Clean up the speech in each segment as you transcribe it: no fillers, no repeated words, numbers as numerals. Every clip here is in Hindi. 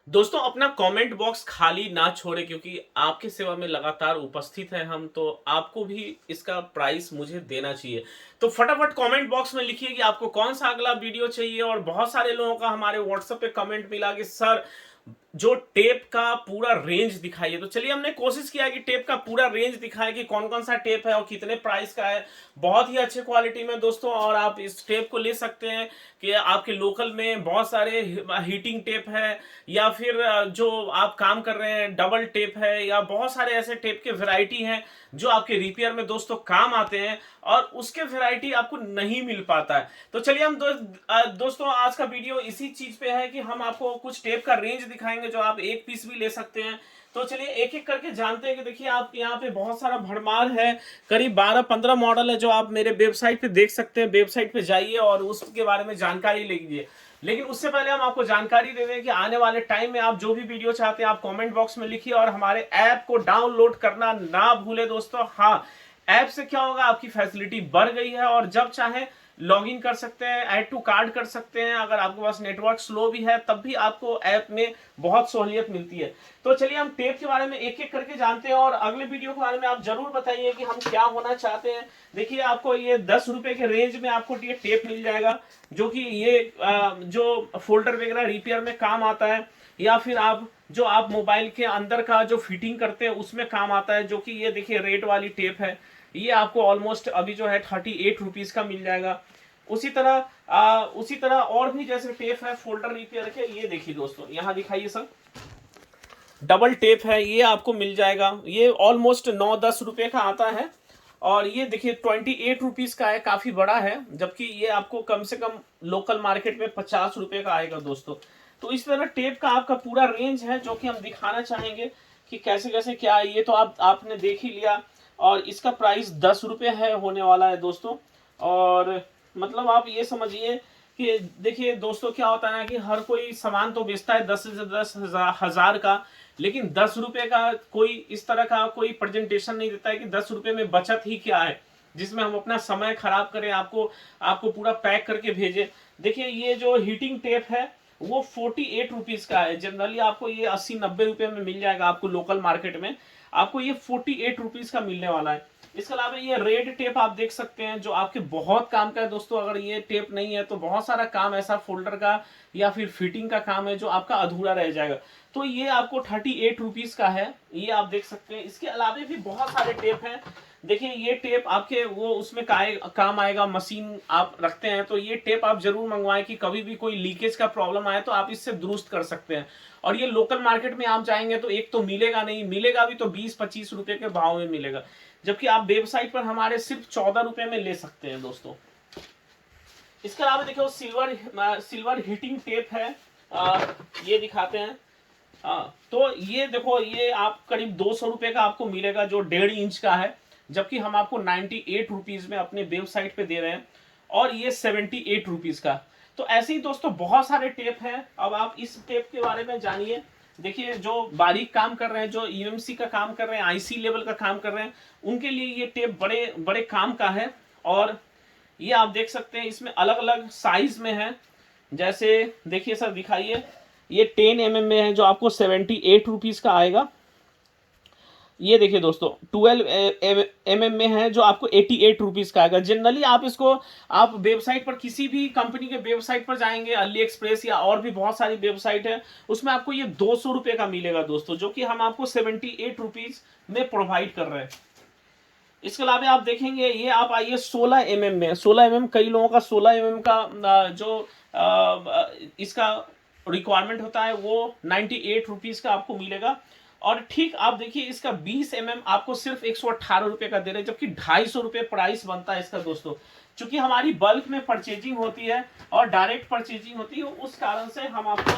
दोस्तों अपना कमेंट बॉक्स खाली ना छोड़े क्योंकि आपके सेवा में लगातार उपस्थित है हम तो आपको भी इसका प्राइस मुझे देना चाहिए। तो फटाफट कमेंट बॉक्स में लिखिए कि आपको कौन सा अगला वीडियो चाहिए। और बहुत सारे लोगों का हमारे व्हाट्सएप पे कमेंट मिला कि सर जो टेप का पूरा रेंज दिखाइए। तो चलिए हमने कोशिश किया कि टेप का पूरा रेंज दिखाएं कि कौन कौन सा टेप है और कितने प्राइस का है। बहुत ही अच्छे क्वालिटी में दोस्तों, और आप इस टेप को ले सकते हैं कि आपके लोकल में बहुत सारे हीटिंग टेप है, या फिर जो आप काम कर रहे हैं डबल टेप है, या बहुत सारे ऐसे टेप के वैरायटी हैं जो आपके रिपेयर में दोस्तों काम आते हैं और उसके वैरायटी आपको नहीं मिल पाता है। तो चलिए हम दोस्तों आज का वीडियो इसी चीज पे है कि हम आपको कुछ टेप का रेंज दिखाएंगे जो आप एक पीस भी ले सकते हैं। तो चलिए एक एक करके जानते हैं कि देखिए आप यहाँ पे बहुत सारा भरमार है, करीब 12-15 मॉडल है जो आप मेरे वेबसाइट पे देख सकते हैं। वेबसाइट पे जाइए और उसके बारे में जानकारी लीजिए। लेकिन उससे पहले हम आपको जानकारी दे दें कि आने वाले टाइम में आप जो भी वीडियो चाहते हैं आप कमेंट बॉक्स में लिखिए और हमारे ऐप को डाउनलोड करना ना भूले दोस्तों। हाँ, ऐप से क्या होगा, आपकी फैसिलिटी बढ़ गई है और जब चाहे लॉगिन कर सकते हैं, ऐड टू कार्ड कर सकते हैं। अगर आपके पास नेटवर्क स्लो भी है तब भी आपको ऐप में बहुत सहूलियत मिलती है। तो चलिए हम टेप के बारे में एक एक करके जानते हैं और अगले वीडियो के बारे में आप जरूर बताइए कि हम क्या होना चाहते हैं। देखिए आपको ये 10 रुपए के रेंज में आपको ये टेप मिल जाएगा जो कि ये जो फोल्डर वगैरह रिपेयर में काम आता है, या फिर आप जो आप मोबाइल के अंदर का जो फिटिंग करते हैं उसमें काम आता है। जो कि ये देखिए रेड वाली टेप है, ये आपको ऑलमोस्ट अभी जो है 38 रुपीज का मिल जाएगा। उसी तरह और भी जैसे टेप है फोल्डर रिपेयर के, ये देखिए दोस्तों यहाँ दिखाइए सर, डबल टेप है, ये आपको मिल जाएगा। ये ऑलमोस्ट 9-10 रुपए का आता है और ये देखिए 28 रुपीज का है, काफी बड़ा है। जबकि ये आपको कम से कम लोकल मार्केट में 50 रुपए का आएगा दोस्तों। तो इस तरह टेप का आपका पूरा रेंज है जो कि हम दिखाना चाहेंगे कि कैसे कैसे क्या है। ये तो आपने देख ही लिया और इसका प्राइस 10 रुपए है होने वाला है दोस्तों। और मतलब आप ये समझिए कि देखिए दोस्तों क्या होता है ना कि हर कोई सामान तो बेचता है 10 से 10 हजार का, लेकिन 10 रुपए का कोई इस तरह का कोई प्रेजेंटेशन नहीं देता है कि 10 रुपए में बचत ही क्या है जिसमें हम अपना समय खराब करें, आपको आपको पूरा पैक करके भेजें। देखिए ये जो हीटिंग टेप है वो 48 रुपीज का है। जनरली आपको ये 80-90 रुपए में मिल जाएगा आपको लोकल मार्केट में, आपको ये 48 रुपीज का मिलने वाला है। इसके अलावा ये रेड टेप आप देख सकते हैं जो आपके बहुत काम का है दोस्तों। अगर ये टेप नहीं है तो बहुत सारा काम ऐसा फोल्डर का या फिर फिटिंग का काम है जो आपका अधूरा रह जाएगा। तो ये आपको 38 रुपीज का है, ये आप देख सकते हैं। इसके अलावा भी बहुत सारे टेप हैं। देखिए ये टेप आपके वो उसमें काम आएगा, मशीन आप रखते हैं तो ये टेप आप जरूर मंगवाएं कि कभी भी कोई लीकेज का प्रॉब्लम आए तो आप इससे दुरुस्त कर सकते हैं। और ये लोकल मार्केट में आप जाएंगे तो एक तो मिलेगा नहीं, मिलेगा भी तो 20-25 रुपए के भाव में मिलेगा, जबकि आप वेबसाइट पर हमारे सिर्फ 14 रुपए में ले सकते हैं दोस्तों। इसके अलावा देखो सिल्वर हीटिंग टेप है, ये दिखाते हैं। तो ये देखो ये आप करीब 200 रुपए का आपको मिलेगा जो 1.5 इंच का है, जबकि हम आपको 98 रुपीज में अपने वेबसाइट पे दे रहे हैं और ये 78 रुपीज का। तो ऐसे ही दोस्तों बहुत सारे टेप हैं। अब आप इस टेप के बारे में जानिए। देखिए जो बारीक काम कर रहे हैं, जो यूएमसी का काम कर रहे हैं, आईसी लेवल का काम कर रहे हैं, उनके लिए ये टेप बड़े बड़े काम का है। और ये आप देख सकते हैं इसमें अलग अलग साइज में है। जैसे देखिए सर दिखाइए, ये 10 mm में है जो आपको 78 रुपीज का आएगा। ये देखिए दोस्तों 12 mm में है जो आपको 88 रुपीज का आएगा। जनरली आप इसको आप वेबसाइट पर किसी भी कंपनी के वेबसाइट पर जाएंगे, अली एक्सप्रेस या और भी बहुत सारी वेबसाइट है, उसमें आपको ये 200 रुपए का मिलेगा दोस्तों, जो कि हम आपको 78 रुपीज में प्रोवाइड कर रहे हैं। इसके अलावा आप देखेंगे ये आप आइए 16 mm में। 16 mm कई लोगों का 16 mm का जो इसका रिक्वायरमेंट होता है वो 98 रुपीज का आपको मिलेगा। और ठीक आप देखिए इसका 20 mm आपको सिर्फ 118 रुपए का दे रहे हैं, जबकि 250 रुपए प्राइस बनता है इसका दोस्तों। चूंकि हमारी बल्क में परचेजिंग होती है और डायरेक्ट परचेजिंग होती है, उस कारण से हम आपको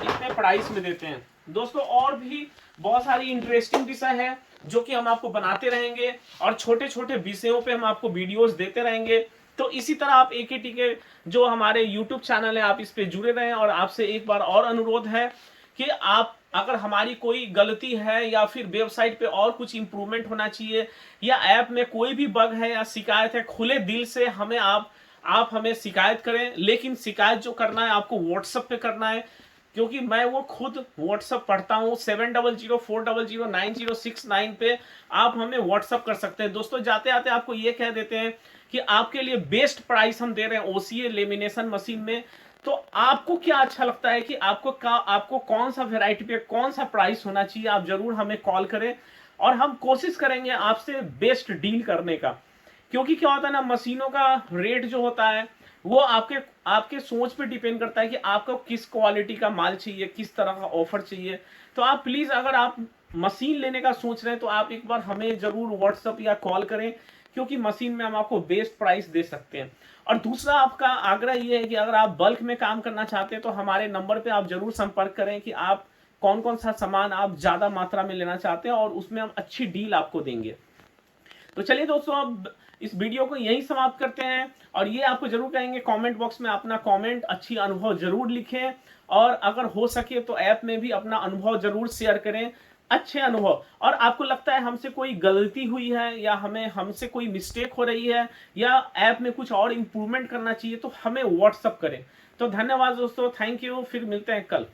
इतने प्राइस में देते हैं दोस्तों। और भी बहुत सारी इंटरेस्टिंग विषय है जो कि हम आपको बनाते रहेंगे और छोटे छोटे विषयों पे हम आपको वीडियोस देते रहेंगे। तो इसी तरह आप AKT के जो हमारे YouTube चैनल है आप इस पे जुड़े रहें। और आपसे एक बार और अनुरोध है कि आप अगर हमारी कोई गलती है या फिर वेबसाइट पे और कुछ इंप्रूवमेंट होना चाहिए या ऐप में कोई भी बग है या शिकायत है, खुले दिल से आप हमें शिकायत करें। लेकिन शिकायत जो करना है आपको व्हाट्सएप पे करना है। क्योंकि मैं वो खुद व्हाट्सअप पढ़ता हूँ। 7004009069 पे आप हमें व्हाट्सअप कर सकते हैं। दोस्तों जाते आते आपको ये कह देते हैं कि आपके लिए बेस्ट प्राइस हम दे रहे हैं ओसीए लेमिनेशन मशीन में। तो आपको क्या अच्छा लगता है कि आपको कौन सा वेराइटी पे कौन सा प्राइस होना चाहिए, आप जरूर हमें कॉल करें और हम कोशिश करेंगे आपसे बेस्ट डील करने का। क्योंकि क्या होता है ना, मशीनों का रेट जो होता है वो आपके आपके सोच पे डिपेंड करता है कि आपको किस क्वालिटी का माल चाहिए, किस तरह का ऑफर चाहिए। तो आप प्लीज अगर आप मशीन लेने का सोच रहे हैं तो आप एक बार हमें जरूर व्हाट्सअप या कॉल करें, क्योंकि मशीन में हम आपको बेस्ट प्राइस दे सकते हैं। और दूसरा आपका आग्रह ये है कि अगर आप बल्क में काम करना चाहते हैं तो हमारे नंबर पे आप जरूर संपर्क करें कि आप कौन कौन सा सामान आप ज्यादा मात्रा में लेना चाहते हैं और उसमें हम अच्छी डील आपको देंगे। तो चलिए दोस्तों, अब इस वीडियो को यहीं समाप्त करते हैं और ये आपको जरूर कहेंगे कमेंट बॉक्स में अपना कमेंट, अच्छी अनुभव जरूर लिखें और अगर हो सके तो ऐप में भी अपना अनुभव जरूर शेयर करें, अच्छे अनुभव। और आपको लगता है हमसे कोई गलती हुई है या हमसे कोई मिस्टेक हो रही है या ऐप में कुछ और इंप्रूवमेंट करना चाहिए तो हमें व्हाट्सअप करें। तो धन्यवाद दोस्तों, थैंक यू, फिर मिलते हैं कल।